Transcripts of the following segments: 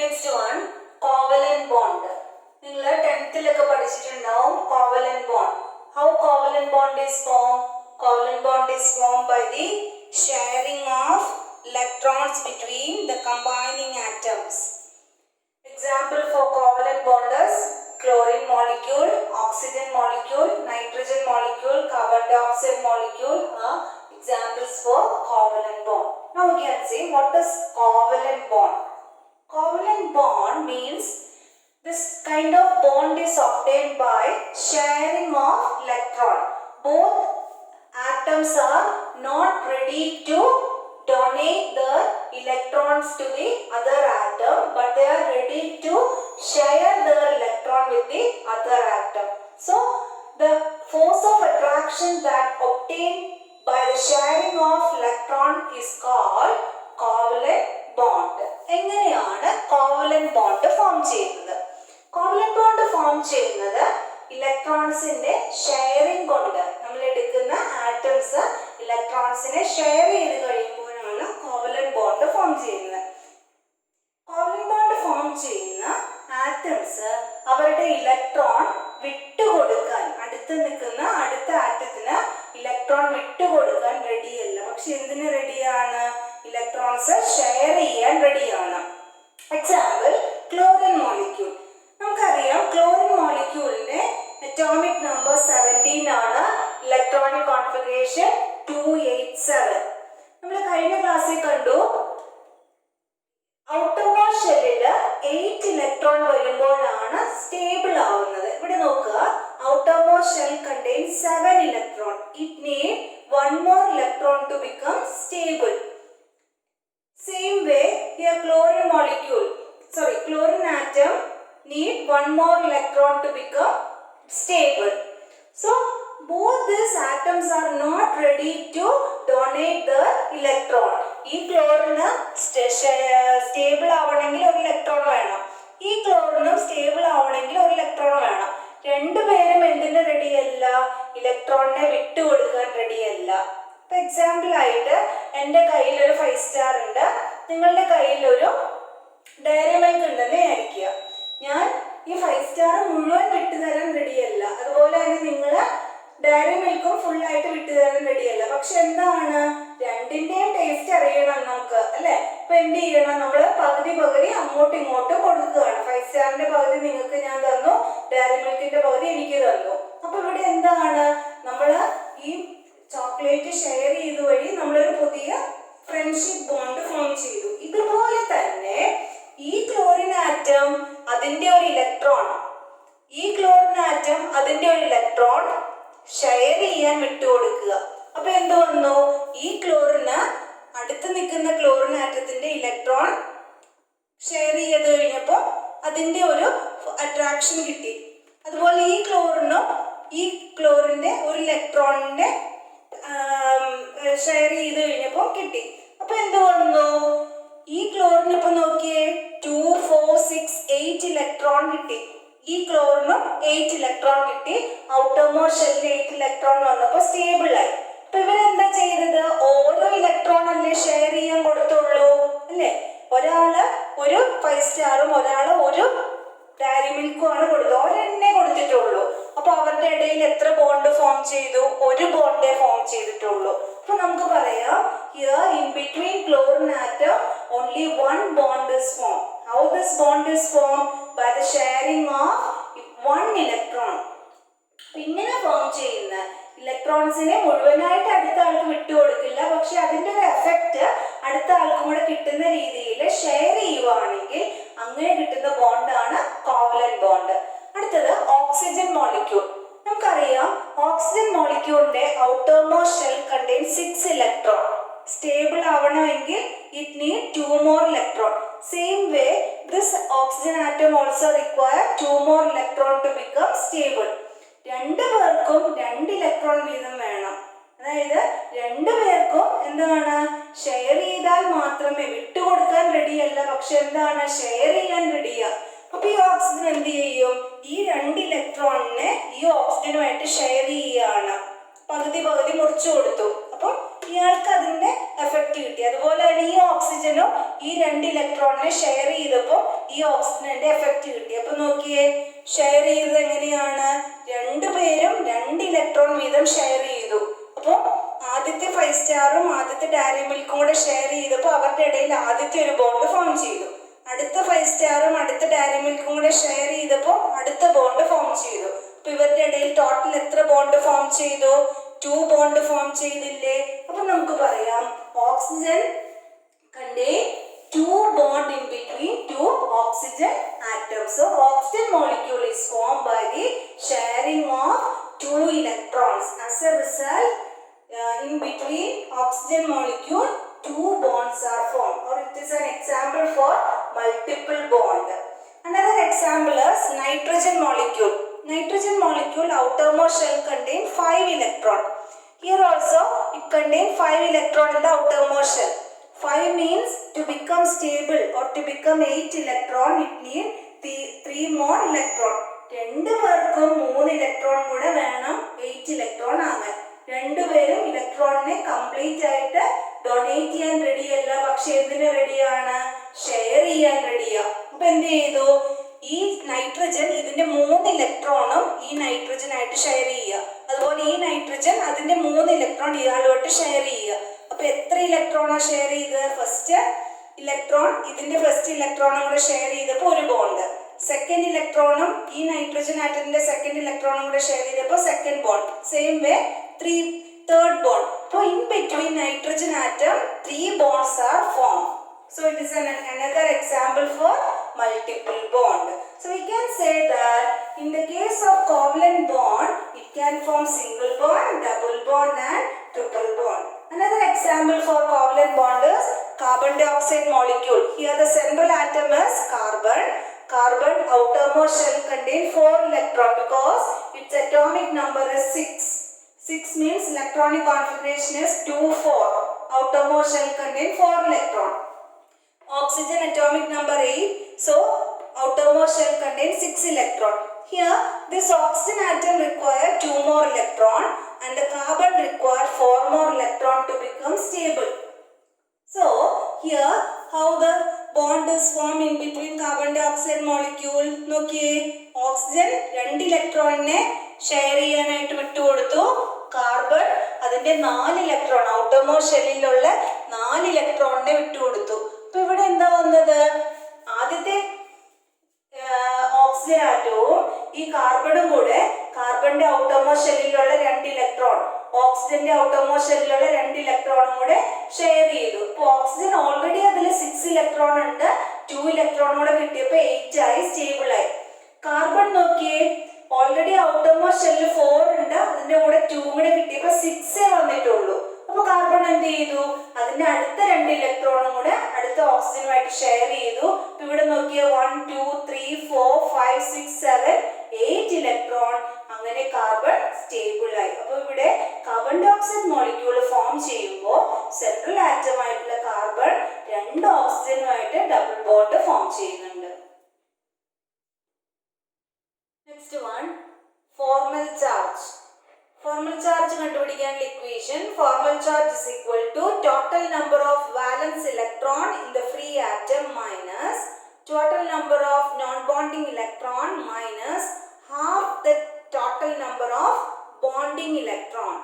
Next one, covalent bond. നിങ്ങൾ 10th പഠിച്ചിട്ടുണ്ടാവും covalent bond. How covalent bond is formed? Covalent bond is formed by the sharing of electrons between the combining atoms. Example for covalent bond is chlorine molecule, oxygen molecule, nitrogen molecule, carbon dioxide molecule are examples for covalent bond. Now we can see what is covalent bond. Covalent bond means this kind of bond is obtained by sharing of electron. Both atoms are not ready to donate the electrons to the other atom, but they are ready to share their electron with the other atom. So the force of attraction that obtained by the sharing of electron is called covalent bond. എങ്ങനെയാണ് covalent bond form ചെയ്യുന്നത്? covalent bond form ചെയ്യുന്നത് ഇലക്ട്രോൺസിന്റെ sharing കൊണ്ട്. നമ്മൾ എടുക്കുന്ന atoms ഇലക്ട്രോൺസിനെ share ചെയ്ത് കഴിയുമ്പോഴാണ് covalent bond form ചെയ്യുന്നത്. covalent bond form ചെയ്യുന്ന ആറ്റംസ് അവരുടെ ഇലക്ട്രോൺ വിട്ടുകൊടുക്കാൻ, അടുത്ത് നിൽക്കുന്ന അടുത്ത ആറ്റത്തിന് ഇലക്ട്രോൺ വിട്ടുകൊടുക്കാൻ റെഡിയല്ല. പക്ഷെ എന്തിനു റെഡിയാണ്? ഇലക്ട്രോൺസ് ഷെയർ ചെയ്യാൻ റെഡിയാണ്. Example chlorine molecule. നമുക്കറിയാം ക്ലോറിൻ മോളിക്യൂളിന്റെ അറ്റോമിക് നമ്പർ 17 ആണ്. Electronic configuration 287. നമ്മൾ കഴിഞ്ഞ ക്ലാസ്സിൽ കണ്ടു ഔട്ടർമോസ്റ്റ് ഷെല്ലില് 8 ഇലക്ട്രോൺ വരുമ്പോഴാണ് സ്റ്റേബിൾ ആവുന്നത്. ഇവിടെ നോക്കുക, outermost shell contains 7 electron. It needs one more electron to become stable. Same way here chlorine atom need one more electron to become stable. So both these atoms are not ready to donate the electron. ഈ ക്ലോറിന് stable ആവണമെങ്കിൽ ഒരു electron വേണം, ഈ ക്ലോറിനും stable ആവണമെങ്കിൽ ഒരു electron വേണം. രണ്ടുപേരും എന്തിനു റെഡിയല്ല? ഇലക്ട്രോണിനെ വിട്ടുകൊടുക്കാൻ റെഡിയല്ല. ഇപ്പൊ എക്സാമ്പിൾ ആയിട്ട് എൻ്റെ കയ്യിൽ ഒരു 5 സ്റ്റാർ ഉണ്ട്, നിങ്ങളുടെ കയ്യിൽ ഒരു ഡയറി മിൽക്ക് ഉണ്ടെന്ന് വിചാരിക്കുക. ഞാൻ ഈ 5 സ്റ്റാർ മുഴുവൻ വിട്ടുതരാൻ റെഡിയല്ല, അതുപോലെ തന്നെ നിങ്ങൾ ഡയറി മിൽക്കും ഫുള്ളായിട്ട് വിട്ടുതരാൻ റെഡിയല്ല. പക്ഷെ എന്താണ്, രണ്ടിന്റെയും ടേസ്റ്റ് അറിയണം നമുക്ക്, അല്ലെ? അപ്പൊ എന്ത് ചെയ്യണം? നമ്മൾ പകുതി അങ്ങോട്ടും ഇങ്ങോട്ടും കൊടുക്കുകയാണ്. 5 സ്റ്റാറിന്റെ പകുതി നിങ്ങൾക്ക് ഞാൻ തന്നു, ഡയറി മിൽക്കിന്റെ പകുതി എനിക്ക് തന്നു. അപ്പൊ ഇവിടെ എന്താണ്, നമ്മൾ ഈ ചോക്ലേറ്റ് ഷെയർ ചെയ്ത വഴി നമ്മളൊരു പുതിയ ഫ്രണ്ട്ഷിപ്പ് ബോണ്ട് ഫോം ചെയ്തു. ഇതുപോലെ തന്നെ ഈ ക്ലോറിൻ ആറ്റം അതിന്റെ ഒരു ഇലക്ട്രോൺ ഷെയർ ചെയ്യാൻ വിട്ടുകൊടുക്കുക. അപ്പൊ എന്ത് വന്നു? ഈ ക്ലോറിന് അടുത്ത് നിൽക്കുന്ന ക്ലോറിൻ ആറ്റത്തിന്റെ ഇലക്ട്രോൺ ഷെയർ ചെയ്ത് കഴിഞ്ഞപ്പോ അതിന്റെ ഒരു അട്രാക്ഷൻ കിട്ടി. അതുപോലെ ഈ ക്ലോറിന്റെ ഒരു ഇലക്ട്രോണിന്റെ ഷെയർ ചെയ്ത് കഴിഞ്ഞപ്പോ കിട്ടി. അപ്പൊ എന്ത് വന്നു? ഈ ക്ലോറിന് ഇപ്പൊ നോക്കിയേ 2, 4, 6, 8 ഇലക്ട്രോൺ കിട്ടി. ഈ ക്ലോറിനും 8 ഇലക്ട്രോൺ കിട്ടി. ഔട്ടർമോസ്റ്റ് ഷെല്ലിൽ 8 ഇലക്ട്രോൺ വന്നപ്പോ സ്റ്റേബിൾ ആയി. അപ്പൊ ഇവരെന്താ ചെയ്തത്? ഓരോ ഇലക്ട്രോൺ അല്ലേ ഷെയർ ചെയ്യാൻ കൊടുത്തുള്ളൂ, അല്ലേ? ഒരാള് ഒരു 5 സ്റ്റാറും ഒരാള് ഒരു ഡയറി മിൽക്കും ആണ് കൊടുത്തത്, ഒരെണ്ണേ കൊടുത്തിട്ടുള്ളൂ. അപ്പൊ അവരുടെ ഇടയിൽ എത്ര ബോണ്ട് ഫോം ചെയ്തു? ഒരു ബോണ്ടേ ഫോം ചെയ്തിട്ടുള്ളൂ. അപ്പൊ നമുക്ക് പറയാം, here in between chlorine atom only one bond is formed. How this bond is formed? By the sharing of one electron. ഇങ്ങനെ ഫോം ചെയ്യുന്ന ഇലക്ട്രോൺസിനെ മുഴുവനായിട്ട് അടുത്ത ആൾക്ക് വിട്ടുകൊടുക്കില്ല, പക്ഷെ അതിന്റെ ഒരു എഫക്റ്റ് അടുത്ത ആൾക്കും കൂടെ കിട്ടുന്ന രീതിയിൽ ഷെയർ ചെയ്യുവാണെങ്കിൽ അങ്ങനെ കിട്ടുന്ന ബോണ്ടാണ് കോവലന്റ് ബോണ്ട്. അടുത്തത് ഓക്സിജൻ മോളിക്യൂൾ. നമുക്കറിയാം ഓക്സിജൻ മോളിക്യൂളിന്റെ outermost shell contain 6 electron. Stable ആവണമെങ്കിൽ it need 2 more electron. Same way this oxygen atom also require 2 more electron to become stable. രണ്ടു പേർക്കും 2 ഇലക്ട്രോൺ വീതം വേണം. അതായത് രണ്ടുപേർക്കും എന്താണ്, ഷെയർ ചെയ്താൽ മാത്രമേ, വിട്ടുകൊടുക്കാൻ റെഡിയല്ല, പക്ഷെ എന്താണ്, ഷെയർ ചെയ്യാൻ റെഡിയാ. അപ്പൊ ഈ ഓക്സിജൻ എന്ത് ചെയ്യും? ഈ 2 ഇലക്ട്രോണിനെ ഈ ഓക്സിജനുമായിട്ട് ഷെയർ ചെയ്യുകയാണ്. പകുതി മുറിച്ചു കൊടുത്തു. അപ്പം ഇയാൾക്ക് അതിന്റെ എഫക്റ്റ് കിട്ടി. അതുപോലെ തന്നെ ഈ ഓക്സിജൻ ഓക്സിജനും ഈ 2 ഇലക്ട്രോണിനെ ഷെയർ ചെയ്തപ്പോൾ ഈ ഓക്സിജന്റെ എഫക്റ്റ് കിട്ടി. അപ്പൊ നോക്കിയേ, ഷെയർ ചെയ്തത് എങ്ങനെയാണ്? രണ്ടുപേരും 2 ഇലക്ട്രോൺ വീതം ഷെയർ ചെയ്തു. അപ്പോൾ ആദ്യത്തെ 5 സ്റ്റാറും ആദ്യത്തെ ഡയറി മിൽക്കും കൂടെ ഷെയർ ചെയ്തപ്പോൾ അവരുടെ ഇടയിൽ ആദ്യത്തെ ഒരു ബോണ്ട് ഫോം ചെയ്തു. അടുത്ത 5 സ്റ്റാറും അടുത്ത ഡയറി മിൽക്കും കൂടെ ഷെയർ ചെയ്തപ്പോൾ അടുത്ത ബോണ്ട് ഫോം ചെയ്തു. അപ്പൊ ഇവരുടെ ഇടയിൽ ടോട്ടൽ എത്ര ബോണ്ട് ഫോം ചെയ്തു? 2 ബോണ്ട് ഫോം ചെയ്തില്ലേ? അപ്പൊ നമുക്ക് പറയാം oxygen contain 2 bond in between 2 oxygen atoms. So oxygen molecule is formed by the sharing of 2 electrons. As a result, in between oxygen molecule 2 bonds are formed, or it is an example for multiple bond. Another example is nitrogen molecule. Nitrogen molecule outermost shell contain 5 electron. Here also it contain 5 electron in the outermost shell. 5 means to become stable or to become 8 electron, it need 3 more electron. രണ്ടു പേർക്കും 3 electron കൂടെ വേണം 8 electron ആകാൻ. രണ്ടുപേരും ഇലക്ട്രോണിനെ complete ആയിട്ട് donate ചെയ്യാൻ റെഡിയല്ല, പക്ഷെ എന്തിനു റെഡിയാണ്? ഷെയർ ചെയ്യാൻ റെഡിയാ. അപ്പൊ എന്ത് ചെയ്തു? ഈ നൈട്രജൻ ഇതിന്റെ 3 ഇലക്ട്രോണും ഈ നൈട്രജൻ ആയിട്ട് ഷെയർ ചെയ്യുക. അതുപോലെ ഈ നൈട്രജൻ അതിന്റെ 3 ഇലക്ട്രോൺ ഇയാളുമായിട്ട് ഷെയർ ചെയ്യുക. അപ്പൊ എത്ര ഇലക്ട്രോണാ ഷെയർ ചെയ്ത്? ഫസ്റ്റ് ഇലക്ട്രോൺ ഇതിന്റെ ഫസ്റ്റ് ഇലക്ട്രോണും കൂടെ ഷെയർ ചെയ്തപ്പോൾ ഒരു ബോണ്ട്. സെക്കൻഡ് ഇലക്ട്രോണും ഈ നൈട്രജൻ ആറ്റത്തിന്റെ സെക്കൻഡ് ഇലക്ട്രോണും കൂടെ ഷെയർ ചെയ്തപ്പോൾ second bond. Same way third bond. So in between nitrogen atom 3 bonds are formed. So it is another example for multiple bond. So we can say that in the case of covalent bond, it can form single bond, double bond and triple bond. Another example for covalent bond is carbon dioxide molecule. Here the central atom is carbon. Carbon outermost shell contain 4 electron because its atomic number is 6. 6 means electronic configuration is 2 4. Outermost shell contain 4 electron. Oxygen atomic number 8. So outermost shell contains 6 electron. Here this oxygen atom require 2 more electron and the carbon require 4 more electron to become stable. So here how the bond is formed in between carbon dioxide molecule? നോക്കിയേ, oxygen 2 ഇലക്ട്രോണിനെ share ചെയ്യാനായിട്ട് വിട്ടുകൊടുത്തു. Carbon അതിന്റെ 4 electron outermost ഷെല്ലിലുള്ള 4 ഇലക്ട്രോണിനെ വിട്ടുകൊടുത്തു. അപ്പൊ ഇവിടെ എന്താ വന്നത്? ആദ്യത്തെ ഓക്സിജൻ ആറ്റവും ഈ കാർബണും കൂടെ കാർബണിന്റെ ഔട്ടർമോസ്റ്റ് ഷെല്ലിലുള്ള 2 ഇലക്ട്രോൺ ഓക്സിജന്റെ ഔട്ടർമോസ്റ്റ് ഷെല്ലിലുള്ള 2 ഇലക്ട്രോണും കൂടെ ഷെയർ ചെയ്തു. അപ്പൊ ഓക്സിജൻ ഓൾറെഡി അതിൽ 6 ഇലക്ട്രോൺ ഉണ്ട്, 2 ഇലക്ട്രോൺ കൂടെ കിട്ടിയപ്പോ 8 ആയി, സ്റ്റേബിൾ ആയി. കാർബൺ നോക്കിയേ, ഓൾറെഡി ഔട്ടർമോസ്റ്റ് ഷെല്ലിൽ 4 ഉണ്ട്, അതിന്റെ കൂടെ 2 കൂടെ കിട്ടിയപ്പോ 6 വന്നിട്ടുള്ളൂ. അപ്പൊ കാർബൺ എന്ത് ചെയ്തു? അതിന്റെ അടുത്ത 2 ഇലക്ട്രോണും കൂടെ അടുത്ത ഓക്സിജനുമായിട്ട് ഷെയർ ചെയ്തു. ഇവിടെ നോക്കിയ 1 2 3 4 5 6 7 8 ഇലക്ട്രോൺ. അങ്ങനെ കാർബൺ സ്റ്റേബിൾ ആയി. അപ്പൊ ഇവിടെ കാർബൺ ഡയോക്സൈഡ് മോളിക്യൂൾ ഫോം ചെയ്യുമ്പോൾ സെൻട്രൽ ആറ്റം ആയിട്ടുള്ള കാർബൺ 2 ഓക്സിജനുമായിട്ട് ഡബിൾ ബോണ്ട് ഫോം ചെയ്യുന്നുണ്ട്. Next one, formal charge. Formal charge കണ്ടുപിടിക്കാനുള്ള equation, formal charge is equal to total number of valence electron in the free atom minus total number of non-bonding electron minus half the total number of bonding electron.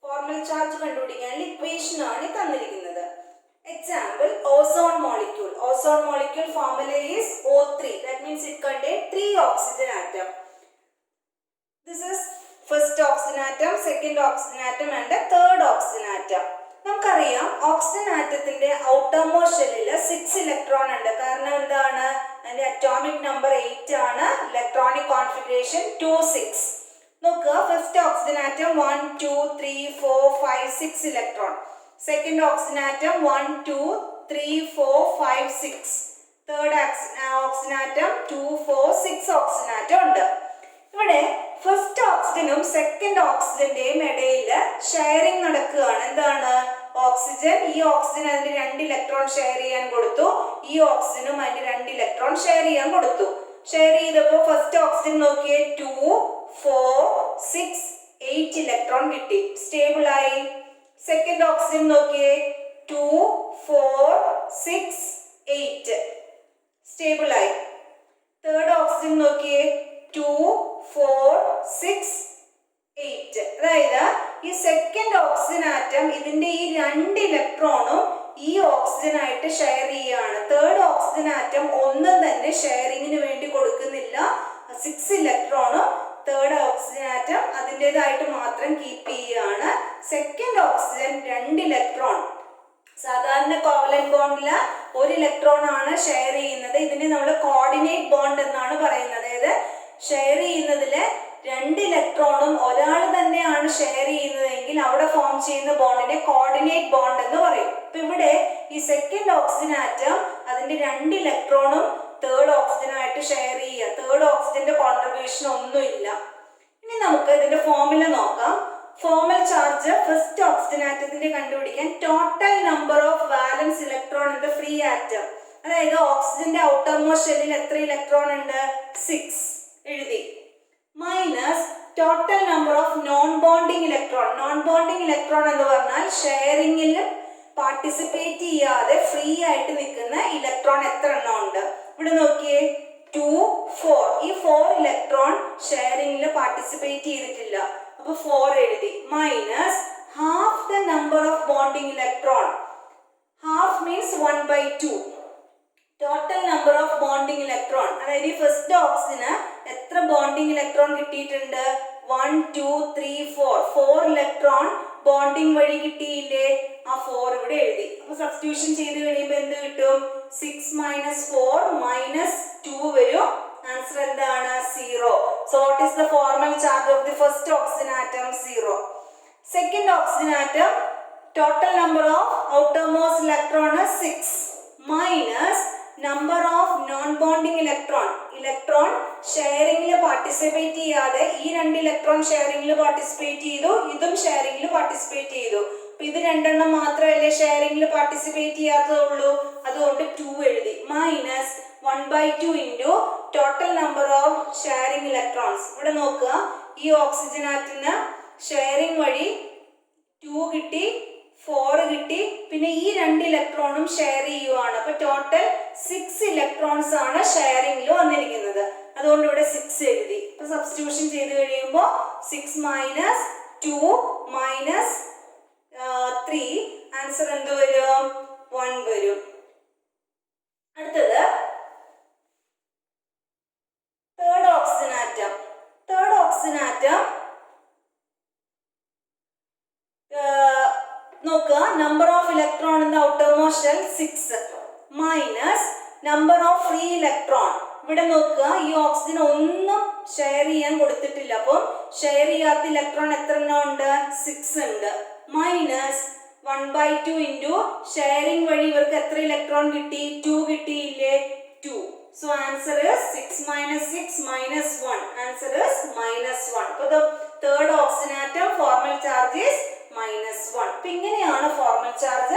Formal charge കണ്ടുപിടിക്കാനുള്ള equation ആണ് തന്നിരിക്കുന്നത്. Example, ozone molecule. Ozone molecule formula is O3. That means it contains 3 oxygen atom. This is first oxygen atom, second oxygen atom and the third oxygen atom. നമുക്കറിയാം oxygen ആറ്റത്തിന്റെ outermost ഷെല്ലിൽ 6 electron ഉണ്ട്. കാരണം എന്താണ്? അതിന്റെ atomic number 8 ആണ്, electronic configuration 2 6. നോക്കുക, first oxygen atom 1 2 3 4 5 6 electron. Second oxygen atom 1 2 3 4 5 6. Third oxygen atom 2 4 6 oxygen atom ഉണ്ട്. ഇവിടെ ഫസ്റ്റ് ഓക്സിജനും സെക്കൻഡ് ഓക്സിജന്റെയും ഇടയിൽ ഷെയറിംഗ് നടക്കുകയാണ്. എന്താണ്? ഓക്സിജൻ ഈ ഓക്സിജൻ അതിന്റെ 2 ഇലക്ട്രോൺ ഷെയർ ചെയ്യാൻ കൊടുത്തു, ഈ ഓക്സിജനും അതിന്റെ 2 ഇലക്ട്രോൺ ഷെയർ ചെയ്യാൻ കൊടുത്തു. ഷെയർ ചെയ്തപ്പോൾ ഫസ്റ്റ് ഓക്സിജൻ നോക്കിയേ 2 4 6 8 ഇലക്ട്രോൺ കിട്ടി, സ്റ്റേബിൾ ആയി. സെക്കൻഡ് ഓക്സിജൻ നോക്കിയേ 2, 4, 6, 8. സ്റ്റേബിൾ ആയി. തേർഡ് ഓക്സിജൻ നോക്കിയേ 2, 4, 6, 8. അതായത് ഈ സെക്കൻഡ് ഓക്സിജൻ ആറ്റം ഇതിന്റെ ഈ 2 ഇലക്ട്രോണും ഈ ഓക്സിജൻ ആയിട്ട് ഷെയർ ചെയ്യുകയാണ്. തേർഡ് ഓക്സിജൻ ആറ്റം ഒന്നും തന്നെ ഷെയറിങ്ങിന് വേണ്ടി കൊടുക്കുന്നില്ല. 6 ഇലക്ട്രോണും തേർഡ് ഓക്സിജൻ ആറ്റം അതിൻ്റെതായിട്ട് മാത്രം കീപ്പ് ചെയ്യുകയാണ്. Second oxygen 2 electron. സാധാരണ കോവലന്റ് ബോണ്ടില് 1 ഇലക്ട്രോൺ ആണ് ഷെയർ ചെയ്യുന്നത്. ഇതിനെ നമ്മൾ കോർഡിനേറ്റ് ബോണ്ട് എന്നാണ് പറയുന്നത്. അതായത് ഷെയർ ചെയ്യുന്നതില് 2 ഇലക്ട്രോണും ഒരാൾ തന്നെയാണ് ഷെയർ ചെയ്യുന്നതെങ്കിൽ അവിടെ ഫോം ചെയ്യുന്ന ബോണ്ടിനെ കോർഡിനേറ്റ് ബോണ്ട് എന്ന് പറയും. ഇപ്പൊ ഇവിടെ ഈ സെക്കൻഡ് ഓക്സിജൻ ആറ്റം അതിന്റെ 2 ഇലക്ട്രോണും തേർഡ് ഓക്സിജനായിട്ട് ഷെയർ ചെയ്യുക. തേർഡ് ഓക്സിജന്റെ കോൺട്രിബ്യൂഷൻ ഒന്നുമില്ല. ഇനി നമുക്ക് ഇതിന്റെ ഫോർമുല നോക്കാം. ഫോർമൽ ചാർജ് ഫസ്റ്റ് ഓക്സിജൻ ആറ്റത്തിന്റെ കണ്ടുപിടിക്കാൻ total number of വാലൻസ് electron in the free atom. അതായത് ഓക്സിജന്റെ ഔട്ടർ മോസ്റ്റ് ഷെല്ലിൽ എത്ര ഇലക്ട്രോൺ ഉണ്ട്? 6 എഴുതി. Minus total number of non bonding electron. Non bonding electron എന്ന് പറഞ്ഞാൽ ഷെയറിംഗിൽ പാർട്ടിസിപ്പേറ്റ് ചെയ്യാതെ ഫ്രീ ആയിട്ട് നിൽക്കുന്ന ഇലക്ട്രോൺ എത്ര എണ്ണം ഉണ്ട്? ഇവിടെ നോക്കിയേ 2, 4. ഈ 4 ഇലക്ട്രോൺ ഷെയറിംഗിൽ പാർട്ടിസിപ്പേറ്റ് ചെയ്തിട്ടില്ല. അപ്പൊ 4 എഴുതി. Minus half the number of bonding electron. Half means 1/2. Total number of bonding electron. അതായത് ഈ ഫസ്റ്റ് ഓക്സിജന് എത്ര ബോണ്ടിങ് ഇലക്ട്രോൺ കിട്ടിയിട്ടുണ്ട്? 1, 2, 3, 4. 4 ഇലക്ട്രോൺ ബോണ്ടിങ് വഴി കിട്ടിയില്ലേ? ആ 4 ഇവിടെ എഴുതി. അപ്പൊ സബ്സ്റ്റിറ്റ്യൂഷൻ ചെയ്ത് കഴിയുമ്പോൾ എന്ത് കിട്ടും? 6 - 4 - 2 വരും. ആൻസർ എന്താണ്? 0. So what is the formal charge of the first oxygen atom? 0. Second oxygen atom, total number of outermost electron is 6 minus number of non-bonding electron. Electron sharing participate ചെയ്യാതെ ഈ 2 ഇലക്ട്രോൺ ഷെയറിംഗിൽ പാർട്ടിസിപ്പേറ്റ് ചെയ്തു, ഇതും ഷെയറിംഗിൽ participate ചെയ്തു. അപ്പൊ ഇത് രണ്ടെണ്ണം മാത്രമല്ലേ ഷെയറിംഗിൽ participate ചെയ്യാത്തതുള്ളൂ. അതുകൊണ്ട് 2 എഴുതി. Minus 1/2 into total number of sharing electrons. ഇവിടെ നോക്കുക, ഈ ഓക്സിജൻ ആറ്റിന് ഷെയറിംഗ് വഴി 2 കിട്ടി, 4 കിട്ടി, പിന്നെ ഈ 2 ഇലക്ട്രോണും ഷെയർ ചെയ്യുവാണ്. അപ്പൊ ടോട്ടൽ 6 ഇലക്ട്രോൺസ് ആണ് ഷെയറിംഗിൽ വന്നിരിക്കുന്നത്. അതുകൊണ്ട് ഇവിടെ 6 എഴുതി. അപ്പൊ സബ്സ്റ്റിറ്റ്യൂഷൻ ചെയ്ത് കഴിയുമ്പോൾ 6 - 2 - 3 ആൻസർ എന്ത് വരും? 1 വരും. അടുത്തത് third oxygen atom. Third oxygen atom നോക്കുക, number of electron in the outermost shell 6 minus number of free electron. ഇവിടെ നോക്കുക, ഈ ഓക്സിജൻ ഒന്നും ഷെയർ ചെയ്യാൻ കൊടുത്തിട്ടില്ല. അപ്പം ഷെയർ ചെയ്യാത്ത ഇലക്ട്രോൺ എത്ര എണ്ണം ഉണ്ട്? 6 ഉണ്ട്. മൈനസ് 1/2 ഇൻറ്റു ഷെയറിംഗ് വഴി ഇവർക്ക് എത്ര ഇലക്ട്രോൺ കിട്ടി? 2 കിട്ടിയില്ലേ? 2. So answer is 6 - 6 - 1. Answer is -1. So the third oxygen atom formal charge is -1. അപ്പൊ ഇങ്ങനെയാണ് ഫോർമൽ ചാർജ്